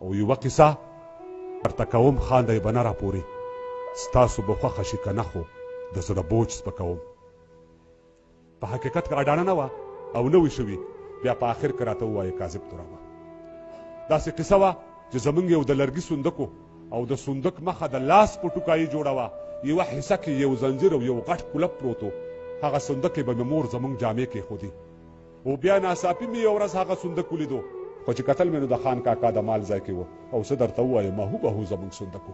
او یوه قصه درته کوم خاندی به نه راپورې ستاسو به خوښه شي که نه خو د زړه بوج سپکوم په حقیقت که اډانه نه وه او نه وي شوي بیا په آخر کې راته ووایه کاذب تورابه داسې قصه وه چې زمونږ یو د لرګي صندوق او د صندوق مخه د لاس په ټوکایي جوړه وه یوه حصه کې یو زنجیر او یو غټ کلب پروت و هغه صندوق کې به مې مور زمونږ جامې کېښودې او بیا ناڅاپي مې یو ورځ هغه صندوق ولیدو خو چې کتل مې نو د خان کاکا د مال ځای کې و او څه درته ووایم هو به هو زمونږ صندوق و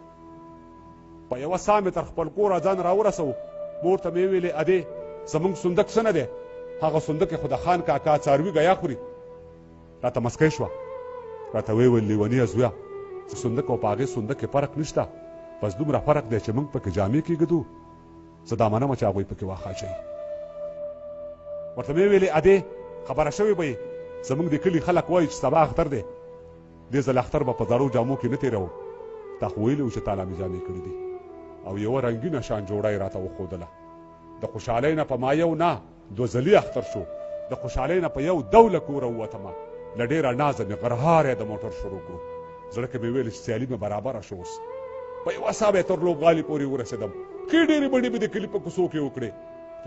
په یوه ساه مې تر خپل کوره ځان راورسو مور ته مې ویلې ادې زمونږ صندوق څه نه دی هغه صندوق یې خو د خان کاکا څاروي ګیا خوري راته مسکی شوه راته ویې ویل لیونیه زویه صندوق او په هغې صندوق کې فرق نشته بس دومره فرق دی چې موږ پکې جامې کېږدو زه دا منمه چې هغوی پکې واښه اچوي ورته مې ویلې ادې خبره شوې به یې زموږ د کلي خلک وایي چې سبا اختر دی دې ځل اختر به په زړو جامو کې نه تېروم تا خو ویلي و چې تاله مې جامې کړي دي او یوه رنګینه شان جوړه یې راته وښودله د خوشحالۍ نه په ما یو نه دوه ځلي اختر شو د خوشحالۍ نه په یو ډوله کوره ووتمه له ډېره نازه مې غرهار یې د موټر شروع کړو زړه کې مې ویل چې سیالي مې برابره شو اوس په یوه ساه به یې تر لوبغالي پورې ورسېدم ښې ډېرې بډې مې د کلي په کوڅو کې وکړې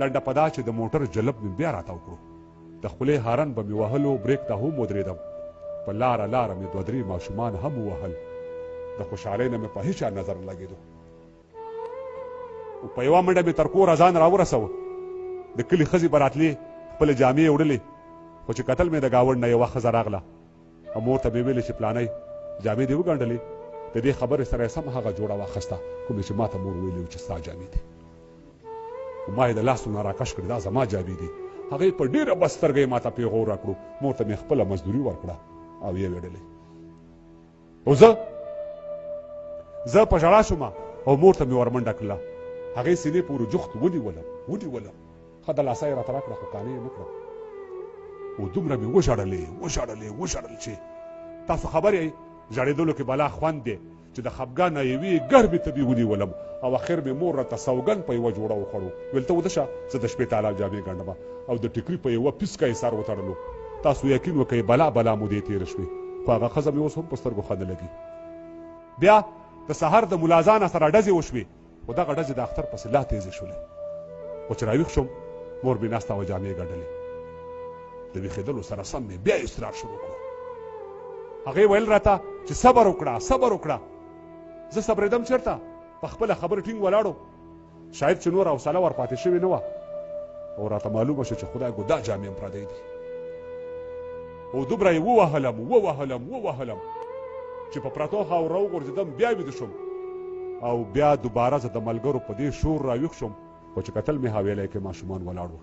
لنډه په دا چې د موټر جلب مې بیا راته وکړو د خولې هارن به مې وهلو بریک ته هم ودرېدم په لاره لاره مې دوه درې ماشومان هم ووهل د خوشحالۍ نه مې په هېچا نظر نه لګېدو په یوه منډه مې تر کوره ځان راورسوه د کلي ښځې به راتلې خپلې جامې یې وړلې خو چې کتل مې د ګاونډ نه یوه ښځه راغله او مور ته مې ویلې چې پلانۍ جامې دې وګنډلې د دې خبرې سره یې سم هغه جوړه واخیسته کومې چې ما ته مور ویلي و چې ستا جامې دي خو ما یې د لاسو نه راکش کړې دا زما جامې دي هغې په ډېره بسترګه یې ما ته پیغور راکړو مور ته مې خپله مزدوري ورکړه او یې ویډلې او زه په ژړا شوم او مور ته مې ورمنډه کړله هغې سینې پورې جخت ونیولم ښه د لاسه یې راته راکړه خو قانع یې نه کړم او دومره مې وژړل چې تاسو خبر یې ژړېدلو کې بلا خوند دی چې د خفګان نه یوې ګرمې تبې ونیولم او اخر مې مور راته سوګند په یوه جوړه وخوړو ویل ته وده شه زه د شپې تالا جامې ګنډمه او د ټیکري په یوه پیسکه یې سر وتړلو تاسو یقین وکئ بلا مودې تېره شوې خو هغه ښځه مې اوس هم په سترګو ښه نه لګي بیا د سهار د ملازانه سره ډزې وشوې خو دغه ډزې د اختر پسې لا تیزې شولې خو چې راویښ شوم مور مې ناسته وه جامې ګنډلې د ویښېدلو سره سم مې بیا اصرار شروع کړو هغې ویل راته چې صبر وکړه زه صبرېدم چېرته په خپله خبره ټینګ ولاړو شاید چې نور حوصله ورپاتې شوې نه وه او راته معلومه شو چې خدای ګو دا جامې هم پردی دي او دومره یې ووهلم چې په پرتو خاورو راوغورځېدم بیا ویده شوم او بیا دوباره زه د ملګرو په دې شور راویښ شوم خو چې کتل مې حویلی کې ماشومان ولاړ وو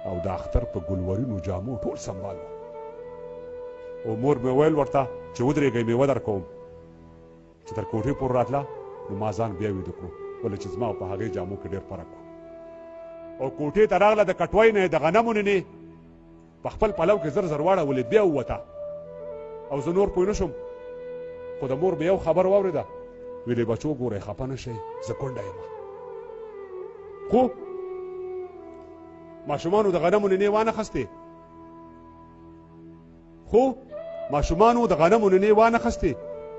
او د اختر په ګلورینو جامو ټول سنبال وو او مور مې ویل ورته چې ودرېږئ مېوه در کوم چې تر کوټې پورې راتله نو ما ځان بیا ویده کړو ولې چې زما په هغې جامو کې ډېر فرق و او کوټې ته راغله د کټوۍ نه د غنمو نینې په خپل پلو کې زر واړولې بیا ووته او زه نور پوه نه شوم خو د مور مې یو خبر واورېده ویلې بچو ګورئ خفه نه شئ زه کونډه یم خو ماشومانو د غنمو نینې وانخستې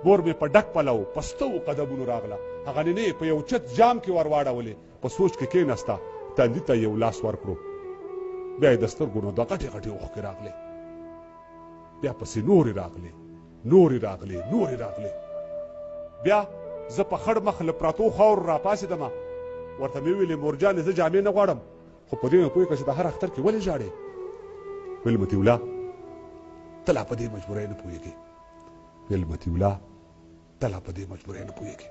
مور مې په ډک پلو په ستو قدمونو راغله هغه نینې په یو چت جام کې ور واړولې په سوچ کې کېناسته تندي ته یو لاس ورکړو بیا یې د سترګو نه دوه غټې اوښکې راغلې بیا پسې نورې راغلې بیا زه په خړ مخ له پرتو خاورو راپاڅېدمه ورته مې ویلې مورجانې زه جامې نه غواړم خو په دې مې پوه کړه چې د هر اختر کې ولې ژاړې ویل متي الله ته لا په دې مجبورۍ نه پوهېږې